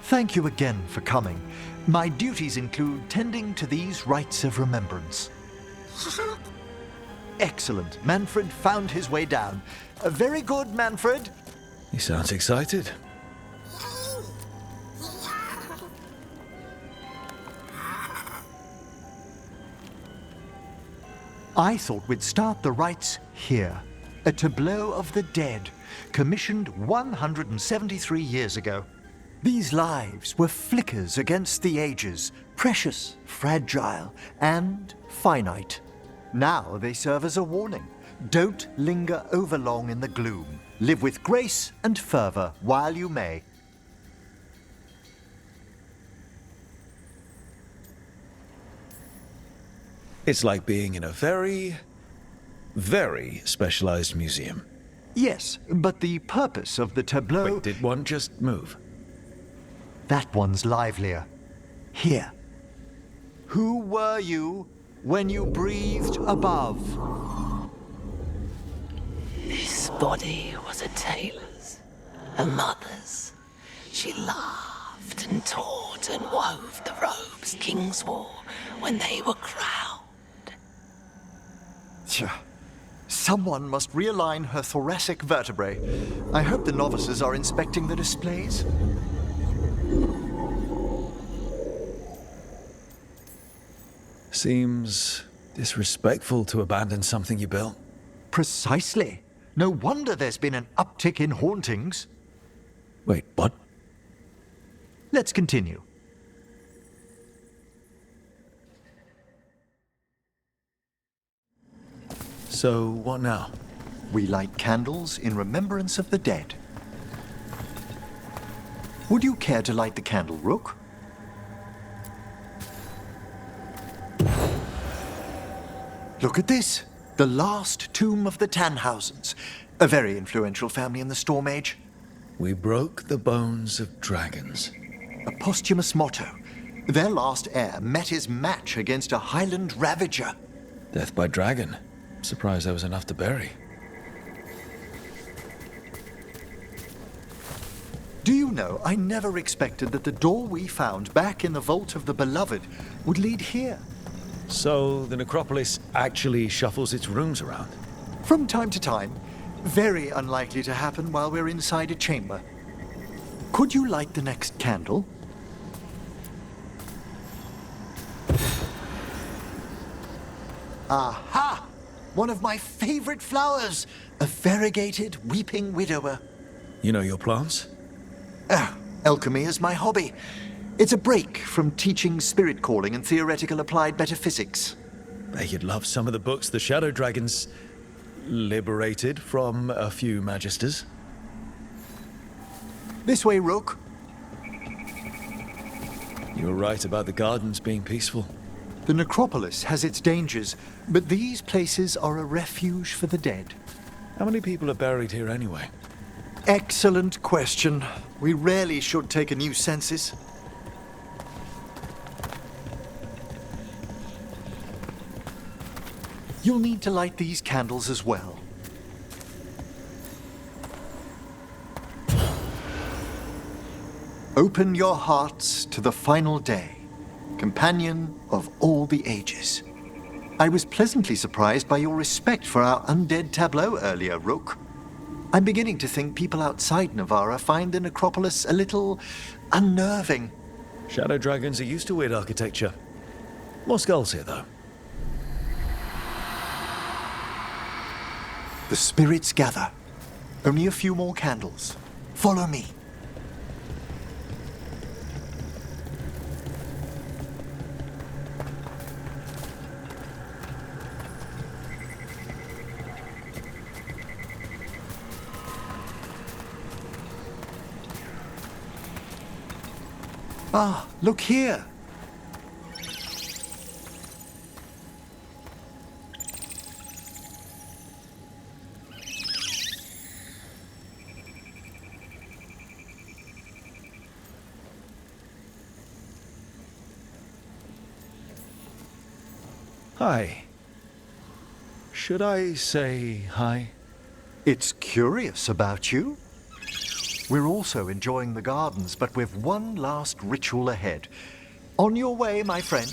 Thank you again for coming. My duties include tending to these rites of remembrance. Excellent. Manfred found his way down. Very good, Manfred. He sounds excited. I thought we'd start the rites here. A tableau of the dead, commissioned 173 years ago. These lives were flickers against the ages, precious, fragile, and finite. Now they serve as a warning. Don't linger overlong in the gloom. Live with grace and fervor while you may. It's like being in a very, very specialized museum. Yes, but the purpose of the tableau... Wait, did one just move? That one's livelier. Here. Who were you when you breathed above? This body was a tailor's, a mother's. She laughed and taught and wove the robes kings wore when they were crowned. Someone must realign her thoracic vertebrae. I hope the novices are inspecting the displays. Seems disrespectful to abandon something you built. Precisely. No wonder there's been an uptick in hauntings. Wait, what? Let's continue. So, what now? We light candles in remembrance of the dead. Would you care to light the candle, Rook? Look at this. The last tomb of the Tannhausens. A very influential family in the Storm Age. We broke the bones of dragons. A posthumous motto. Their last heir met his match against a Highland Ravager. Death by dragon. Surprised there was enough to bury. Do you know, I never expected that the door we found back in the Vault of the Beloved would lead here. So, the necropolis actually shuffles its rooms around? From time to time. Very unlikely to happen while we're inside a chamber. Could you light the next candle? Aha! One of my favorite flowers! A variegated weeping widower. You know your plants? Alchemy is my hobby. It's a break from teaching spirit calling and theoretical applied metaphysics. Bet you'd love some of the books the Shadow Dragons liberated from a few magisters. This way, Rook. You're right about the gardens being peaceful. The necropolis has its dangers, but these places are a refuge for the dead. How many people are buried here anyway? Excellent question. We rarely should take a new census. You'll need to light these candles as well. Open your hearts to the final day, companion of all the ages. I was pleasantly surprised by your respect for our undead tableau earlier, Rook. I'm beginning to think people outside Navarra find the necropolis a little unnerving. Shadow Dragons are used to weird architecture. More skulls here, though. The spirits gather. Only a few more candles. Follow me. Ah, look here. Hi. Should I say hi? It's curious about you. We're also enjoying the gardens, but we've one last ritual ahead. On your way, my friend.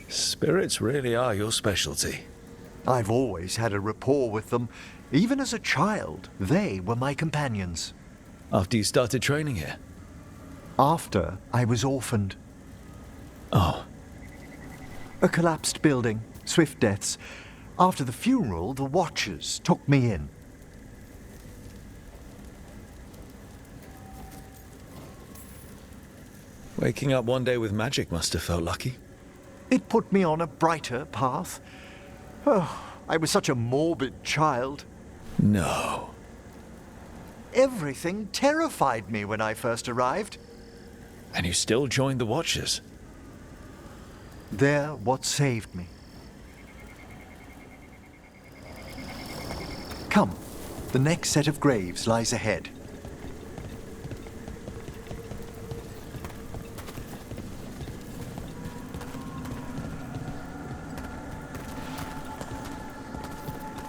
Spirits really are your specialty. I've always had a rapport with them. Even as a child, they were my companions. After you started training here? After I was orphaned. Oh, A collapsed building, swift deaths. After the funeral, the Watchers took me in. waking up one day with magic must have felt lucky. It put me on a brighter path. Oh, I was such a morbid child. No. Everything terrified me when I first arrived. And you still joined the Watchers? They're what saved me. Come, the next set of graves lies ahead.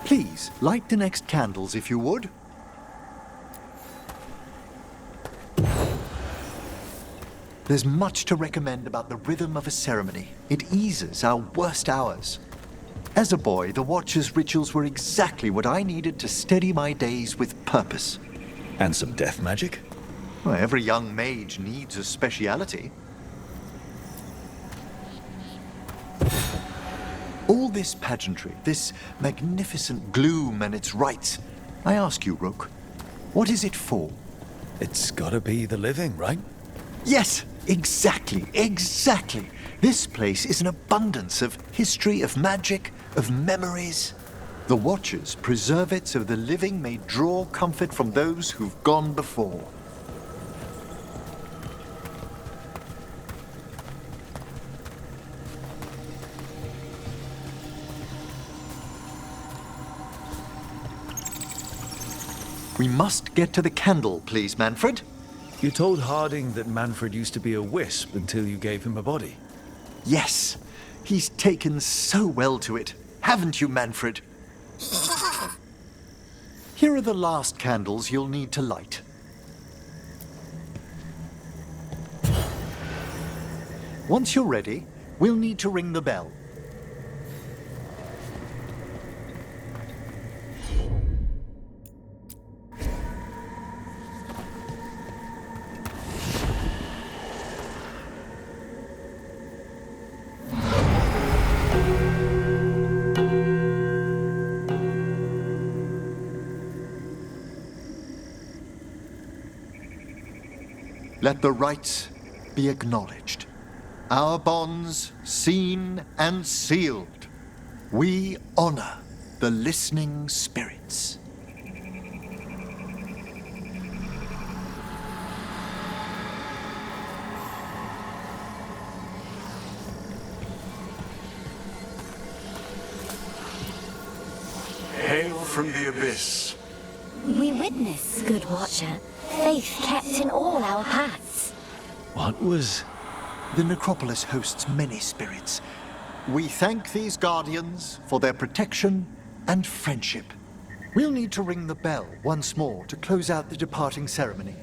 Please, light the next candles if you would. There's much to recommend about the rhythm of a ceremony. It eases our worst hours. As a boy, the Watcher's rituals were exactly what I needed to steady my days with purpose. And some death magic? Well, every young mage needs a speciality. All this pageantry, this magnificent gloom and its rites, I ask you, Rook, what is it for? It's gotta be the living, right? Yes, exactly. This place is an abundance of history, of magic, of memories. The Watchers preserve it so the living may draw comfort from those who've gone before. We must get to the candle, please, Manfred. You told Harding that Manfred used to be a wisp until you gave him a body. Yes, he's taken so well to it. Haven't you, Manfred? Here are the last candles you'll need to light. Once you're ready, we'll need to ring the bell. Let the rites be acknowledged. Our bonds seen and sealed. We honor the listening spirits. Hail from the abyss. We witness, good Watcher, faith kept in all our paths. What was... The necropolis hosts many spirits. We thank these guardians for their protection and friendship. We'll need to ring the bell once more to close out the departing ceremony.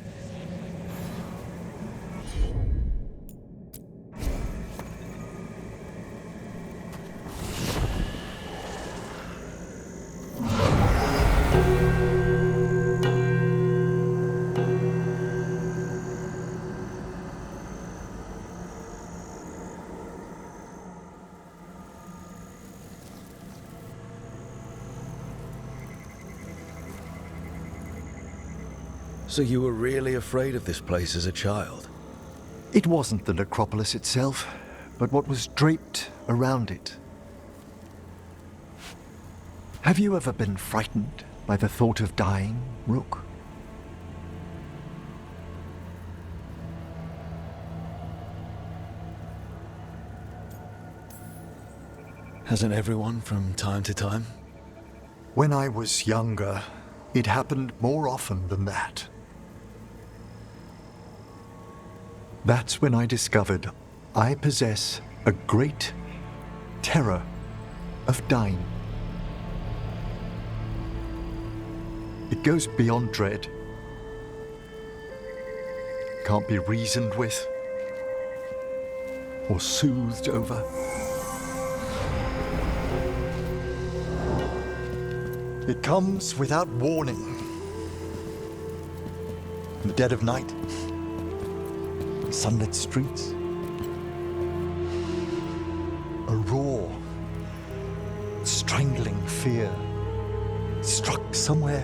So you were really afraid of this place as a child? It wasn't the necropolis itself, but what was draped around it. Have you ever been frightened by the thought of dying, Rook? Hasn't everyone from time to time? When I was younger, it happened more often than that. That's when I discovered I possess a great terror of dying. goes beyond dread. Can't be reasoned with or soothed over. It comes without warning. In the dead of night, sunlit streets, a raw, strangling fear struck somewhere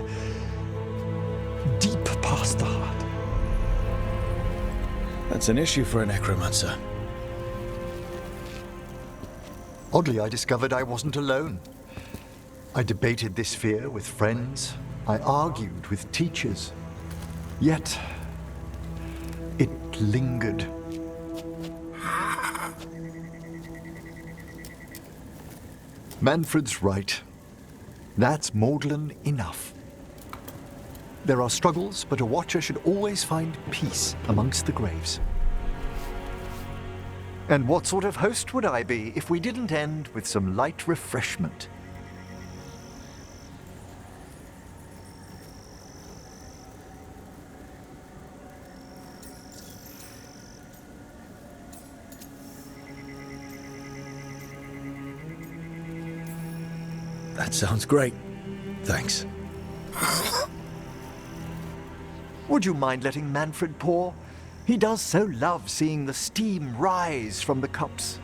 deep past the heart. That's an issue for a necromancer. Oddly, I discovered I wasn't alone. I debated this fear with friends. I argued with teachers. Yet, it lingered. Manfred's right. That's maudlin enough. There are struggles, but a watcher should always find peace amongst the graves. And what sort of host would I be if we didn't end with some light refreshment? That sounds great. Thanks. Would you mind letting Manfred pour? He does so love seeing the steam rise from the cups.